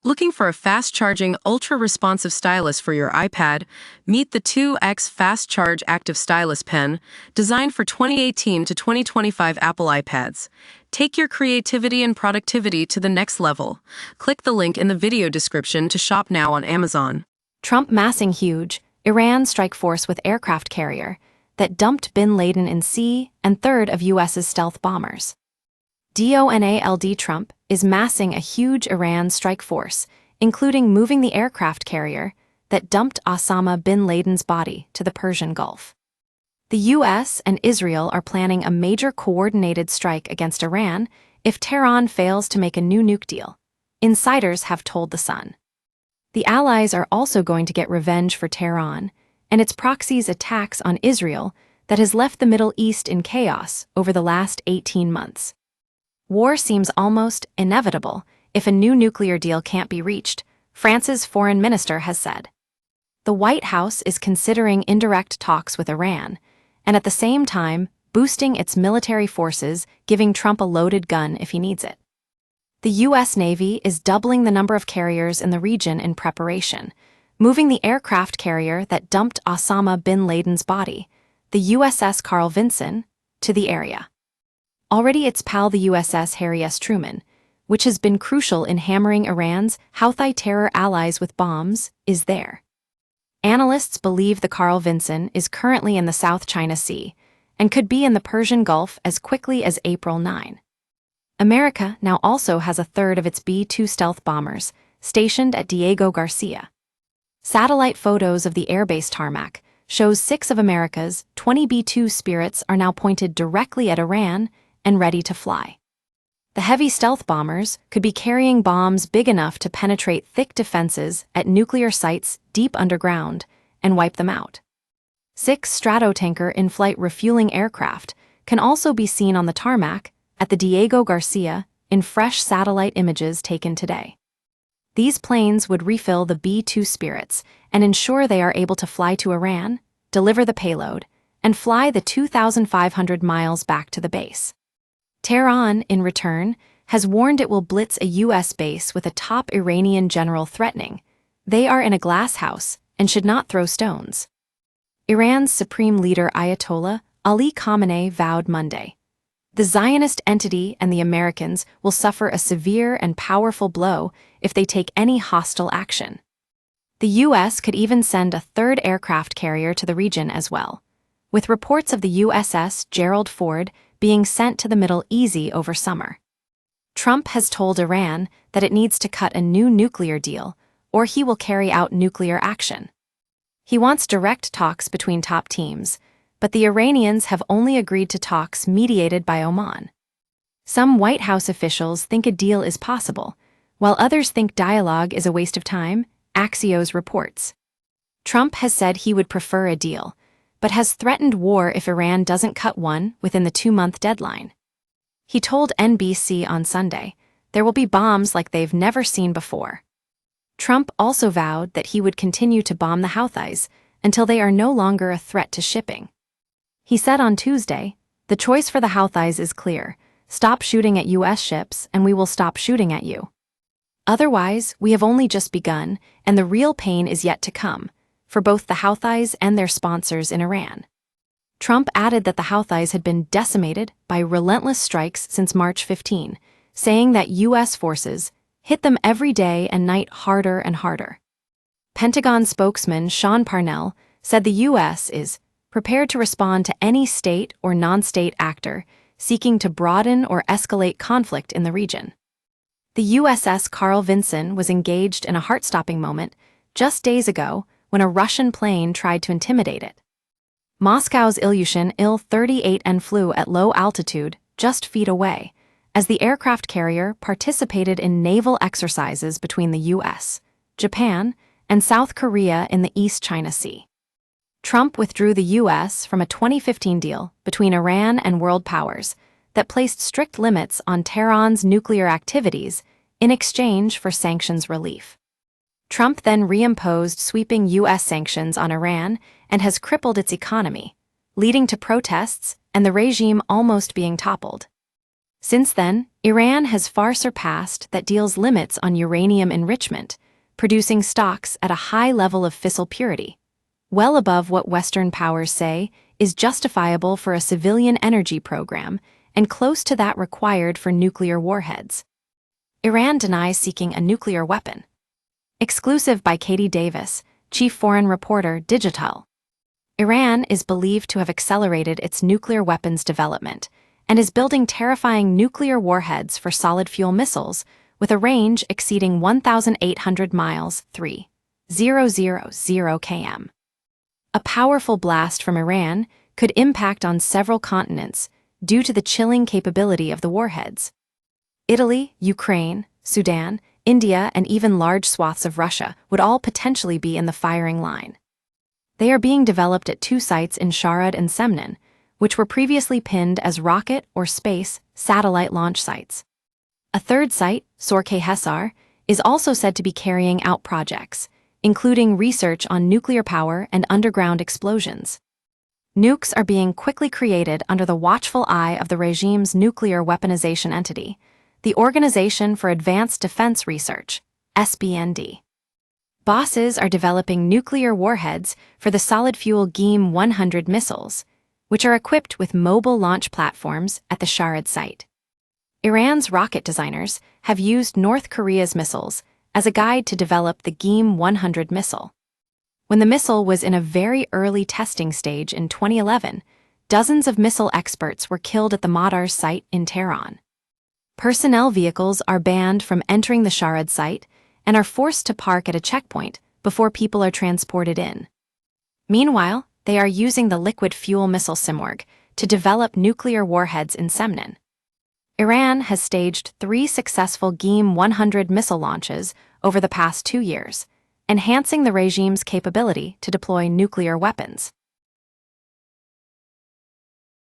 Looking for a fast-charging, ultra-responsive stylus for your iPad? Meet the 2X Fast Charge Active Stylus Pen, designed for 2018 to 2025 Apple iPads. Take your creativity and productivity to the next level. Click the link in the video description to shop now on Amazon. Trump massing huge, Iran strike force with aircraft carrier that dumped bin Laden in sea and third of U.S.'s stealth bombers. Donald Trump is massing a huge Iran strike force, including moving the aircraft carrier that dumped Osama bin Laden's body to the Persian Gulf. The U.S. and Israel are planning a major coordinated strike against Iran if Tehran fails to make a new nuke deal, insiders have told The Sun. The Allies are also going to get revenge for Tehran and its proxy's attacks on Israel that has left the Middle East in chaos over the last 18 months. War seems almost inevitable if a new nuclear deal can't be reached, France's foreign minister has said. The White House is considering indirect talks with Iran, and at the same time boosting its military forces, giving Trump a loaded gun if he needs it. The U.S. Navy is doubling the number of carriers in the region in preparation, moving the aircraft carrier that dumped Osama bin Laden's body, the USS Carl Vinson, to the area. Already its pal the USS Harry S. Truman, which has been crucial in hammering Iran's Houthi terror allies with bombs, is there. Analysts believe the Carl Vinson is currently in the South China Sea and could be in the Persian Gulf as quickly as April 9. America now also has a third of its B-2 stealth bombers stationed at Diego Garcia. Satellite photos of the airbase tarmac shows 6 of America's 20 B-2 Spirits are now pointed directly at Iran and ready to fly. The heavy stealth bombers could be carrying bombs big enough to penetrate thick defenses at nuclear sites deep underground and wipe them out. 6 Stratotanker in-flight refueling aircraft can also be seen on the tarmac at the Diego Garcia in fresh satellite images taken today. These planes would refill the B-2 Spirits and ensure they are able to fly to Iran, deliver the payload, and fly the 2,500 miles back to the base. Tehran, in return, has warned it will blitz a U.S. base with a top Iranian general threatening, "They are in a glass house and should not throw stones." Iran's supreme leader Ayatollah Ali Khamenei vowed Monday, "The Zionist entity and the Americans will suffer a severe and powerful blow if they take any hostile action." The U.S. could even send a third aircraft carrier to the region as well, with reports of the USS Gerald Ford being sent to the Middle East over summer. Trump has told Iran that it needs to cut a new nuclear deal, or he will carry out nuclear action. He wants direct talks between top teams, but the Iranians have only agreed to talks mediated by Oman. Some White House officials think a deal is possible, while others think dialogue is a waste of time, Axios reports. Trump has said he would prefer a deal, but has threatened war if Iran doesn't cut one within the 2-month deadline. He told NBC on Sunday, "There will be bombs like they've never seen before." Trump also vowed that he would continue to bomb the Houthis until they are no longer a threat to shipping. He said on Tuesday, "The choice for the Houthis is clear. Stop shooting at U.S. ships and we will stop shooting at you. Otherwise, we have only just begun and the real pain is yet to come, for both the Houthis and their sponsors in Iran." Trump added that the Houthis had been decimated by relentless strikes since March 15, saying that U.S. forces hit them every day and night harder and harder. Pentagon spokesman Sean Parnell said the U.S. is prepared to respond to any state or non-state actor seeking to broaden or escalate conflict in the region. The USS Carl Vinson was engaged in a heart-stopping moment just days ago when a Russian plane tried to intimidate it. Moscow's Ilyushin Il-38N flew at low altitude just feet away, as the aircraft carrier participated in naval exercises between the U.S., Japan, and South Korea in the East China Sea. Trump withdrew the U.S. from a 2015 deal between Iran and world powers that placed strict limits on Tehran's nuclear activities in exchange for sanctions relief. Trump then reimposed sweeping U.S. sanctions on Iran and has crippled its economy, leading to protests and the regime almost being toppled. Since then, Iran has far surpassed that deal's limits on uranium enrichment, producing stocks at a high level of fissile purity, well above what Western powers say is justifiable for a civilian energy program and close to that required for nuclear warheads. Iran denies seeking a nuclear weapon. Exclusive by Katie Davis, chief foreign reporter, Digital. Iran is believed to have accelerated its nuclear weapons development and is building terrifying nuclear warheads for solid-fuel missiles with a range exceeding 1,800 miles, 3,000 km. A powerful blast from Iran could impact on several continents due to the chilling capability of the warheads. Italy, Ukraine, Sudan, India, and even large swaths of Russia would all potentially be in the firing line. They are being developed at two sites in Sharad and Semnan, which were previously pinned as rocket or space satellite launch sites. A third site, Sorke Hesar, is also said to be carrying out projects, including research on nuclear power and underground explosions. Nukes are being quickly created under the watchful eye of the regime's nuclear weaponization entity, the Organization for Advanced Defense Research, SBND. Bosses are developing nuclear warheads for the solid-fuel GEM-100 missiles, which are equipped with mobile launch platforms at the Sharad site. Iran's rocket designers have used North Korea's missiles as a guide to develop the GEM-100 missile. When the missile was in a very early testing stage in 2011, dozens of missile experts were killed at the Madars site in Tehran. Personnel vehicles are banned from entering the Sharad site and are forced to park at a checkpoint before people are transported in. Meanwhile, they are using the liquid fuel missile Simorgh to develop nuclear warheads in Semnan. Iran has staged 3 successful GEM-100 missile launches over the past 2 years, enhancing the regime's capability to deploy nuclear weapons.